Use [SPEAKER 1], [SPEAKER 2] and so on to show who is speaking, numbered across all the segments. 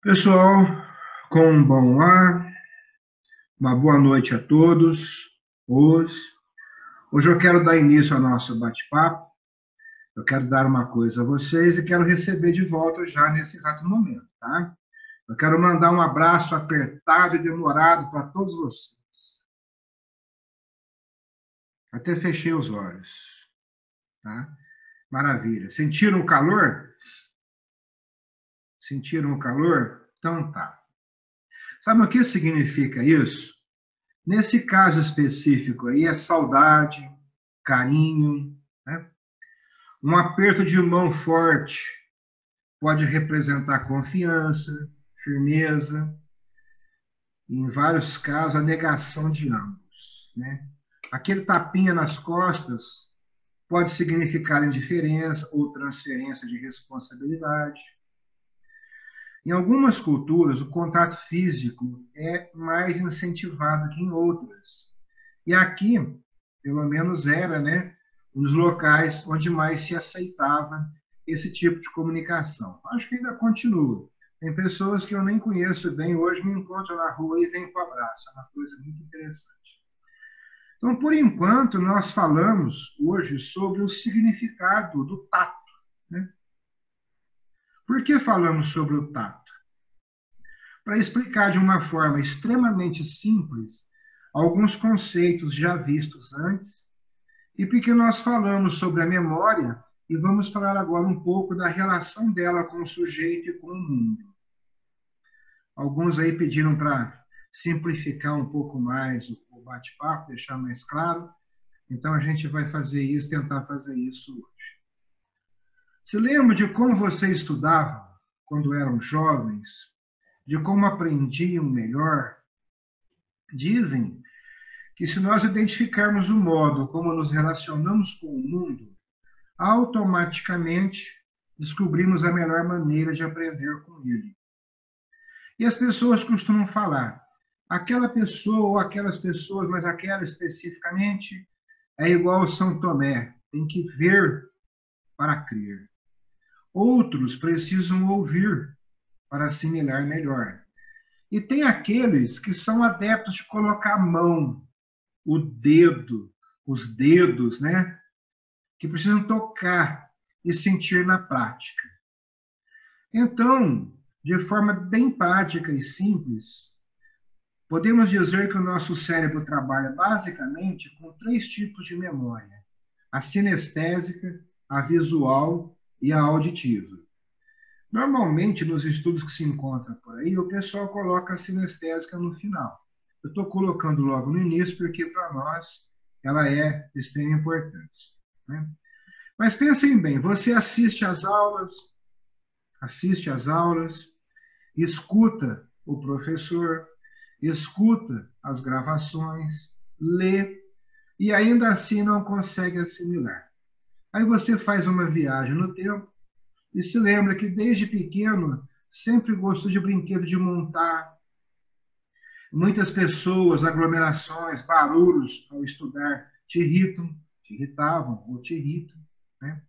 [SPEAKER 1] Pessoal, com um bom ar, uma boa noite a todos. Hoje eu quero dar início ao nosso bate-papo. Eu quero dar uma coisa a vocês e quero receber de volta já nesse exato momento, tá? Eu quero mandar um abraço apertado e demorado para todos vocês. Até fechei os olhos, tá? Maravilha. Sentiram o calor? Sentiram o calor? Então tá. Sabe o que significa isso? Nesse caso específico aí, é saudade, carinho, né? Um aperto de mão forte pode representar confiança, firmeza, e em vários casos, a negação de ambos, né? Aquele tapinha nas costas pode significar indiferença ou transferência de responsabilidade. Em algumas culturas, o contato físico é mais incentivado que em outras. E aqui, pelo menos era, né, um dos locais onde mais se aceitava esse tipo de comunicação. Acho que ainda continua. Tem pessoas que eu nem conheço bem, hoje me encontram na rua e vêm com o abraço. É uma coisa muito interessante. Então, por enquanto, nós falamos hoje sobre o significado do tato, né? Por que falamos sobre o tato? Para explicar de uma forma extremamente simples alguns conceitos já vistos antes, e porque nós falamos sobre a memória e vamos falar agora um pouco da relação dela com o sujeito e com o mundo. Alguns aí pediram para simplificar um pouco mais o bate-papo, deixar mais claro, então a gente vai fazer isso, tentar fazer isso hoje. Se lembra de como vocês estudavam quando eram jovens, de como aprendiam melhor? Dizem que se nós identificarmos o modo como nos relacionamos com o mundo, automaticamente descobrimos a melhor maneira de aprender com ele. E as pessoas costumam falar, aquela pessoa ou aquelas pessoas, mas aquela especificamente, é igual São Tomé, tem que ver para crer. Outros precisam ouvir para assimilar melhor. E tem aqueles que são adeptos de colocar a mão, o dedo, os dedos, né? Que precisam tocar e sentir na prática. Então, de forma bem prática e simples, podemos dizer que o nosso cérebro trabalha basicamente com 3 tipos de memória: a sinestésica, a visual e a auditiva. Normalmente, nos estudos que se encontram por aí, o pessoal coloca a sinestésica no final. Eu estou colocando logo no início porque, para nós, ela é de extrema importância, né? Mas pensem bem, você assiste às aulas, escuta o professor, escuta as gravações, lê e ainda assim não consegue assimilar. Aí você faz uma viagem no tempo e se lembra que desde pequeno sempre gostou de brinquedo de montar. Muitas pessoas, aglomerações, barulhos ao estudar te irritam, te irritavam ou te irritam, né?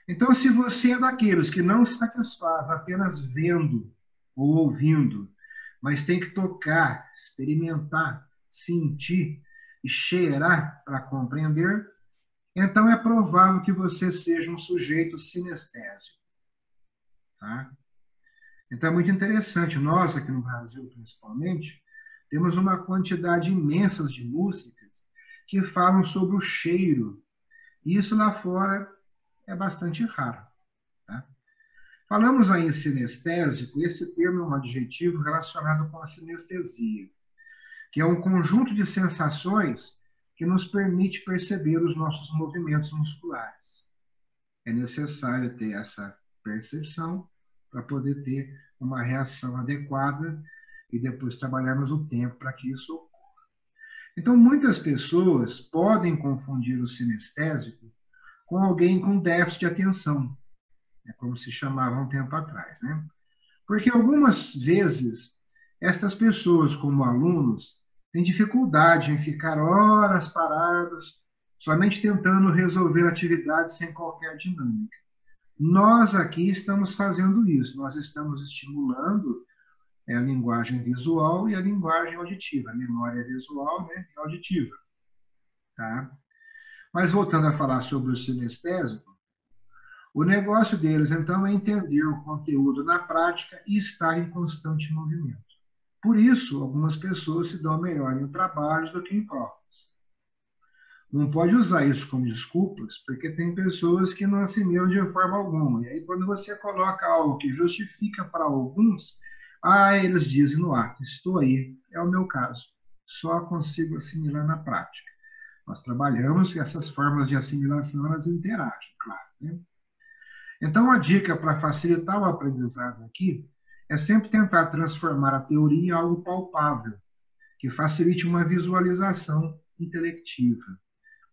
[SPEAKER 1] Então, se você é daqueles que não se satisfaz apenas vendo ou ouvindo, mas tem que tocar, experimentar, sentir e cheirar para compreender, então é provável que você seja um sujeito sinestésico, tá? Então é muito interessante. Nós, aqui no Brasil, principalmente, temos uma quantidade imensa de músicas que falam sobre o cheiro. E isso lá fora é bastante raro, tá? Falamos aí em sinestésico, esse termo é um adjetivo relacionado com a sinestesia, que é um conjunto de sensações que nos permite perceber os nossos movimentos musculares. É necessário ter essa percepção para poder ter uma reação adequada e depois trabalharmos o tempo para que isso ocorra. Então, muitas pessoas podem confundir o sinestésico com alguém com déficit de atenção, é como se chamava um tempo atrás, né? Porque algumas vezes estas pessoas, como alunos, têm dificuldade em ficar horas parados, somente tentando resolver atividades sem qualquer dinâmica. Nós aqui estamos fazendo isso, nós estamos estimulando a linguagem visual e a linguagem auditiva, a memória visual, né, e auditiva. Tá? Mas voltando a falar sobre o sinestésico, o negócio deles, então, é entender o conteúdo na prática e estar em constante movimento. Por isso, algumas pessoas se dão melhor em trabalhos do que em provas. Não pode usar isso como desculpas, porque tem pessoas que não assimilam de forma alguma. E aí, quando você coloca algo que justifica para alguns, eles dizem no ato, estou aí, é o meu caso. Só consigo assimilar na prática. Nós trabalhamos que essas formas de assimilação, elas interagem, claro. Né? Então, a dica para facilitar o aprendizado aqui é sempre tentar transformar a teoria em algo palpável, que facilite uma visualização intelectiva.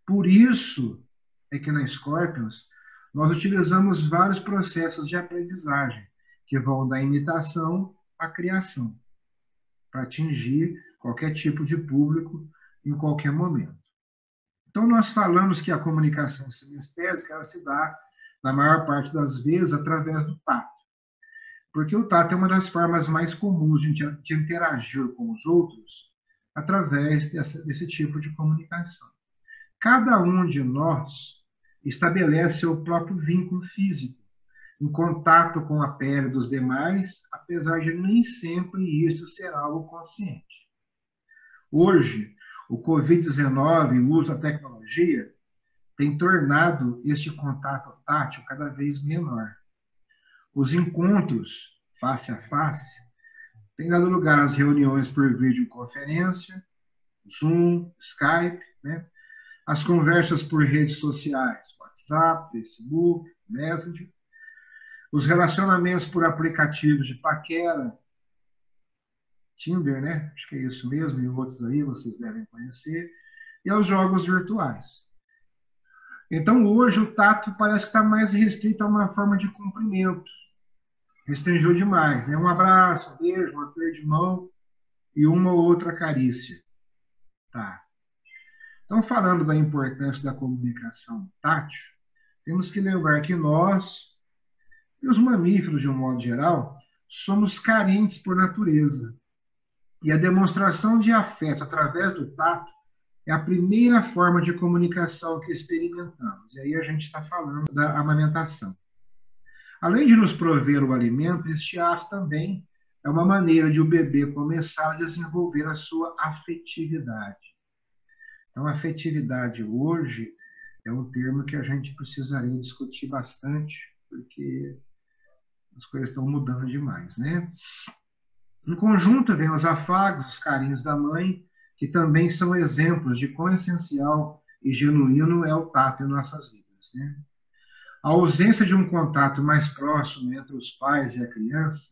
[SPEAKER 1] Por isso é que na Scorpions nós utilizamos vários processos de aprendizagem, que vão da imitação à criação, para atingir qualquer tipo de público em qualquer momento. Então, nós falamos que a comunicação sinestésica ela se dá, na maior parte das vezes, através do tato. Porque o tato é uma das formas mais comuns de interagir com os outros através desse tipo de comunicação. Cada um de nós estabelece seu próprio vínculo físico, em contato com a pele dos demais, apesar de nem sempre isso ser algo consciente. Hoje, o Covid-19 e o uso da tecnologia tem tornado este contato tátil cada vez menor. Os encontros face a face têm dado lugar às reuniões por videoconferência, Zoom, Skype, né? As conversas por redes sociais, WhatsApp, Facebook, Messenger, os relacionamentos por aplicativos de paquera, Tinder, né? Acho que é isso mesmo, e outros aí vocês devem conhecer, e aos jogos virtuais. Então, hoje, o tato parece que está mais restrito a uma forma de cumprimento. Restringiu demais, né? Um abraço, um beijo, um aperto de mão e uma ou outra carícia. Tá. Então, falando da importância da comunicação tátil, temos que lembrar que nós, e os mamíferos, de um modo geral, somos carentes por natureza. E a demonstração de afeto através do tato é a primeira forma de comunicação que experimentamos. E aí a gente está falando da amamentação. Além de nos prover o alimento, este ato também é uma maneira de o bebê começar a desenvolver a sua afetividade. Então, afetividade hoje é um termo que a gente precisaria discutir bastante, porque as coisas estão mudando demais, né? Em conjunto, vem os afagos, os carinhos da mãe, que também são exemplos de quão essencial e genuíno é o tato em nossas vidas, né? A ausência de um contato mais próximo entre os pais e a criança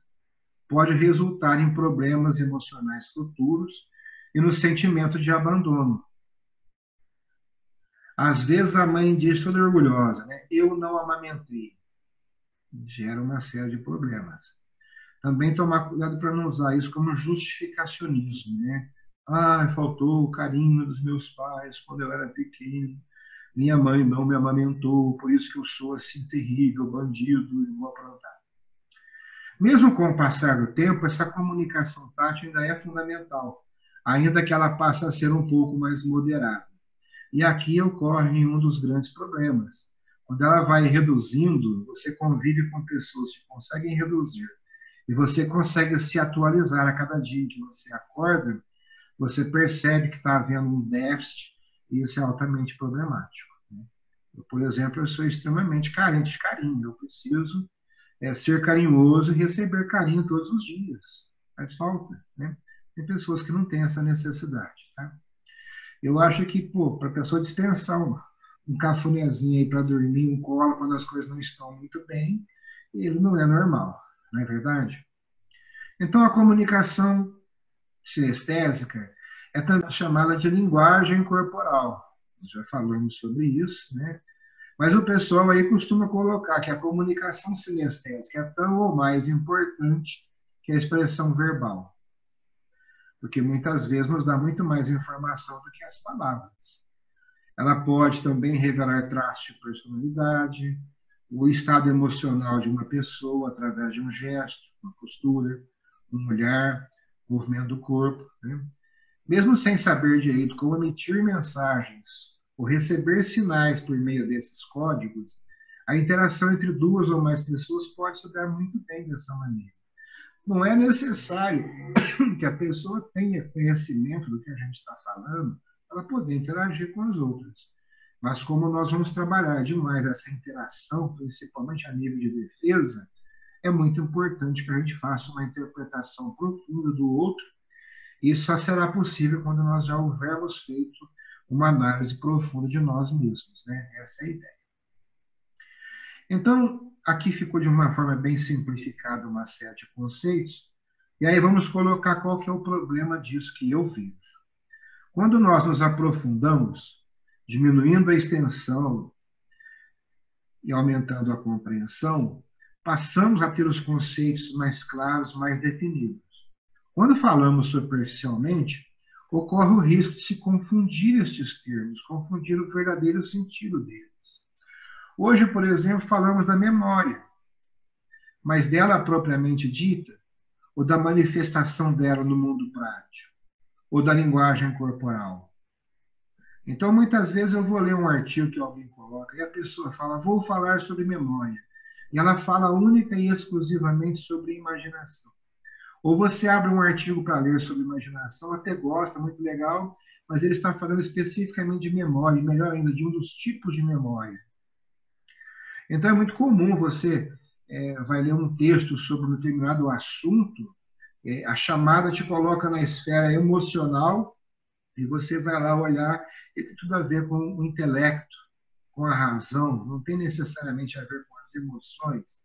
[SPEAKER 1] pode resultar em problemas emocionais futuros e no sentimento de abandono. Às vezes a mãe diz toda orgulhosa, né? Eu não amamentei. Gera uma série de problemas. Também tomar cuidado para não usar isso como justificacionismo, né? Faltou o carinho dos meus pais quando eu era pequeno. Minha mãe não me amamentou, por isso que eu sou assim terrível, bandido e vou aprontar. Mesmo com o passar do tempo, essa comunicação tátil ainda é fundamental, ainda que ela passe a ser um pouco mais moderada. E aqui ocorre um dos grandes problemas. Quando ela vai reduzindo, você convive com pessoas que conseguem reduzir, e você consegue se atualizar a cada dia que você acorda, você percebe que está havendo um déficit, e isso é altamente problemático. Eu, por exemplo, eu sou extremamente carente de carinho, eu preciso ser carinhoso e receber carinho todos os dias. Faz falta, né? Tem pessoas que não têm essa necessidade, tá? Eu acho que, para a pessoa dispensar um cafunézinho aí para dormir, um colo, quando as coisas não estão muito bem, ele não é normal, não é verdade? Então, a comunicação sinestésica é também chamada de linguagem corporal. Nós já falamos sobre isso, né? Mas o pessoal aí costuma colocar que a comunicação sinestésica é tão ou mais importante que a expressão verbal. Porque muitas vezes nos dá muito mais informação do que as palavras. Ela pode também revelar traços de personalidade, o estado emocional de uma pessoa através de um gesto, uma postura, um olhar, movimento do corpo, né? Mesmo sem saber direito como emitir mensagens ou receber sinais por meio desses códigos, a interação entre duas ou mais pessoas pode se dar muito bem dessa maneira. Não é necessário que a pessoa tenha conhecimento do que a gente está falando para poder interagir com as outras. Mas como nós vamos trabalhar demais essa interação, principalmente a nível de defesa, é muito importante que a gente faça uma interpretação profunda do outro. E isso só será possível quando nós já houvermos feito uma análise profunda de nós mesmos, né? Essa é a ideia. Então, aqui ficou de uma forma bem simplificada uma série de conceitos, e aí vamos colocar qual que é o problema disso que eu vejo. Quando nós nos aprofundamos, diminuindo a extensão e aumentando a compreensão, passamos a ter os conceitos mais claros, mais definidos. Quando falamos superficialmente, ocorre o risco de se confundir estes termos, confundir o verdadeiro sentido deles. Hoje, por exemplo, falamos da memória, mas dela propriamente dita, ou da manifestação dela no mundo prático, ou da linguagem corporal. Então, muitas vezes eu vou ler um artigo que alguém coloca e a pessoa fala, vou falar sobre memória. E ela fala única e exclusivamente sobre imaginação. Ou você abre um artigo para ler sobre imaginação, até gosta, muito legal, mas ele está falando especificamente de memória, e melhor ainda, de um dos tipos de memória. Então, é muito comum você vai ler um texto sobre um determinado assunto, a chamada te coloca na esfera emocional, e você vai lá olhar, e tem tudo a ver com o intelecto, com a razão, não tem necessariamente a ver com as emoções.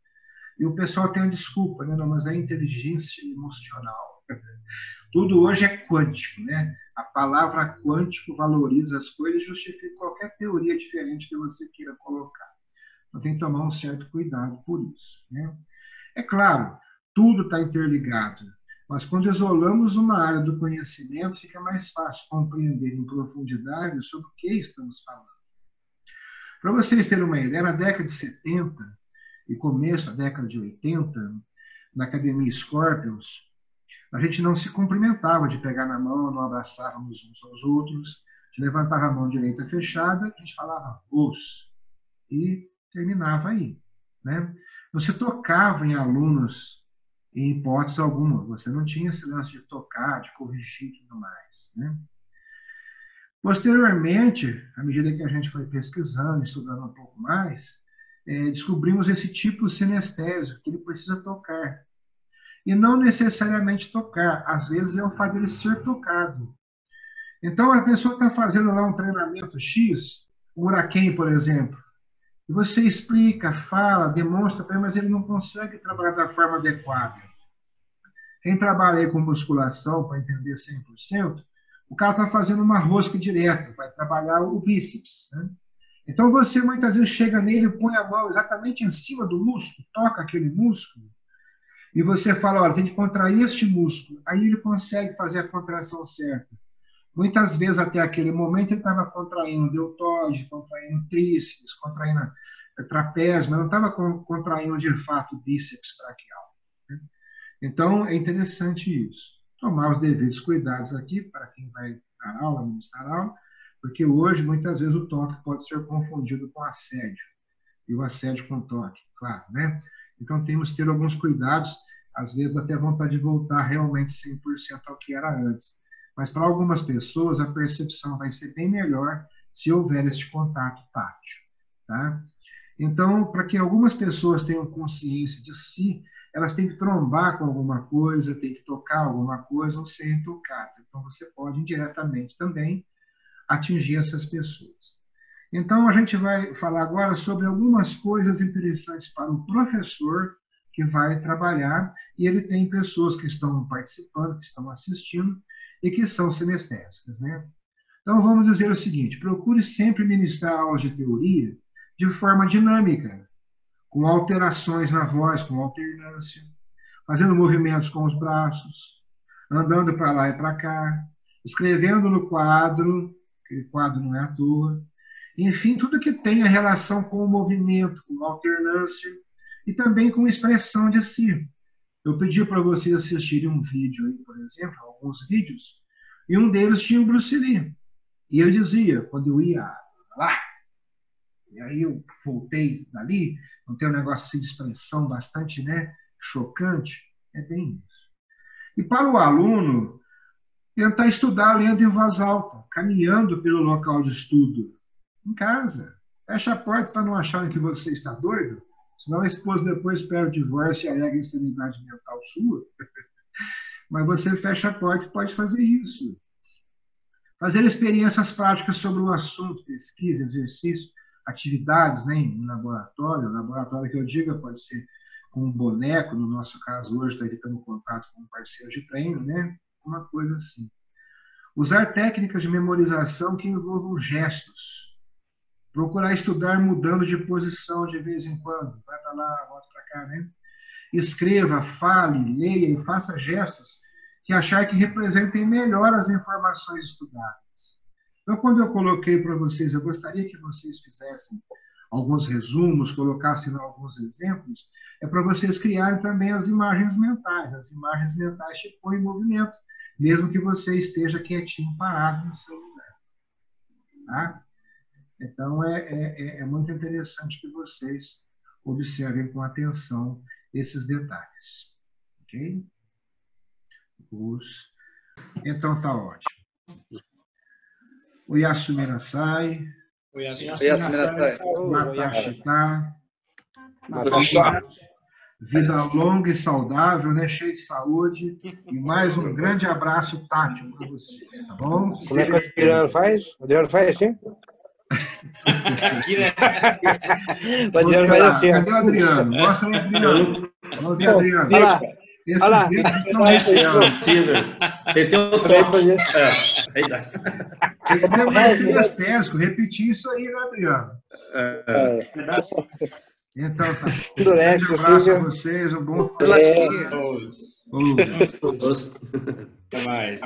[SPEAKER 1] E o pessoal tem a desculpa, né? Não, mas é inteligência emocional. Tudo hoje é quântico, né? A palavra quântico valoriza as coisas e justifica qualquer teoria diferente que você queira colocar. Então tem que tomar um certo cuidado por isso, né? É claro, tudo está interligado, mas quando isolamos uma área do conhecimento, fica mais fácil compreender em profundidade sobre o que estamos falando. Para vocês terem uma ideia, na década de 70 e começo da década de 80, na Academia Scorpions, a gente não se cumprimentava de pegar na mão, não abraçávamos uns aos outros, a gente levantava a mão direita fechada, a gente falava os, e terminava aí, né? Não se tocava em alunos em hipótese alguma, você não tinha esse lance de tocar, de corrigir e tudo mais, né? Posteriormente, à medida que a gente foi pesquisando, estudando um pouco mais, descobrimos esse tipo sinestésico, que ele precisa tocar. E não necessariamente tocar, às vezes é o fato dele ser tocado. Então, a pessoa está fazendo lá um treinamento X, um Uraken, por exemplo, e você explica, fala, demonstra, mas ele não consegue trabalhar da forma adequada. Quem trabalha aí com musculação, para entender 100%, o cara está fazendo uma rosca direta, vai trabalhar o bíceps, né? Então, você muitas vezes chega nele e põe a mão exatamente em cima do músculo, toca aquele músculo, e você fala, olha, tem que contrair este músculo. Aí ele consegue fazer a contração certa. Muitas vezes, até aquele momento, ele estava contraindo deltoide, contraindo tríceps, contraindo trapézio, mas não estava contraindo, de fato, bíceps braquial. Né? Então, é interessante isso. Tomar os devidos cuidados aqui, para quem vai dar aula, ministrar aula, porque hoje, muitas vezes, o toque pode ser confundido com assédio. E o assédio com toque, claro, né? Então, temos que ter alguns cuidados, às vezes até vontade de voltar realmente 100% ao que era antes. Mas, para algumas pessoas, a percepção vai ser bem melhor se houver este contato tátil, tá? Então, para que algumas pessoas tenham consciência de si, elas têm que trombar com alguma coisa, têm que tocar alguma coisa ou serem tocadas. Então, você pode indiretamente também atingir essas pessoas. Então, a gente vai falar agora sobre algumas coisas interessantes para o professor que vai trabalhar, e ele tem pessoas que estão participando, que estão assistindo, e que são sinestésicas, né? Então, vamos dizer o seguinte, procure sempre ministrar aulas de teoria de forma dinâmica, com alterações na voz, com alternância, fazendo movimentos com os braços, andando para lá e para cá, escrevendo no quadro, aquele quadro não é à toa, Enfim, tudo que tenha relação com o movimento, com alternância e também com expressão de si. Eu pedi para vocês assistirem um vídeo aí, por exemplo, alguns vídeos, e um deles tinha o Bruce Lee. E ele dizia, quando eu ia lá, e aí eu voltei dali, não tem um negócio assim de expressão bastante, né, chocante, é bem isso. E para o aluno, tentar estudar lendo em voz alta, caminhando pelo local de estudo, em casa. Fecha a porta para não acharem que você está doido, senão a esposa depois pede o divórcio e alega a insanidade mental sua. Mas você fecha a porta e pode fazer isso. Fazer experiências práticas sobre o assunto, pesquisa, exercício, atividades, né, em laboratório. Laboratório que eu diga pode ser com um boneco, no nosso caso hoje está evitando contato com um parceiro de treino, né? Uma coisa assim. Usar técnicas de memorização que envolvam gestos. Procurar estudar mudando de posição de vez em quando. Vai para lá, volta para cá, né? Escreva, fale, leia e faça gestos que achar que representem melhor as informações estudadas. Então, quando eu coloquei para vocês, eu gostaria que vocês fizessem alguns resumos, colocassem alguns exemplos, é para vocês criarem também as imagens mentais. As imagens mentais te põem em movimento, mesmo que você esteja quietinho, parado no seu lugar. Tá? Então, é muito interessante que vocês observem com atenção esses detalhes. Ok? Então, tá ótimo. O Yasumi Nasai.
[SPEAKER 2] O Yasumi Nasai.
[SPEAKER 1] Matashita. Vida longa e saudável, né? Cheia de saúde. E mais um grande abraço tátil para vocês, tá bom?
[SPEAKER 3] Como é que o Adriano faz? O Adriano faz assim?
[SPEAKER 2] Aqui, né?
[SPEAKER 3] O Adriano faz assim.
[SPEAKER 1] Cadê o Adriano? Mostra aí, Adriano. Vamos ver, Adriano.
[SPEAKER 3] Olha lá.
[SPEAKER 1] Esses vídeos estão recheados.
[SPEAKER 4] Tem um toque.
[SPEAKER 1] Tem que ser mais sinestésico, repetir isso aí, né, Adriano? Então, tá. Um grande abraço a vocês, um bom...
[SPEAKER 2] Até mais.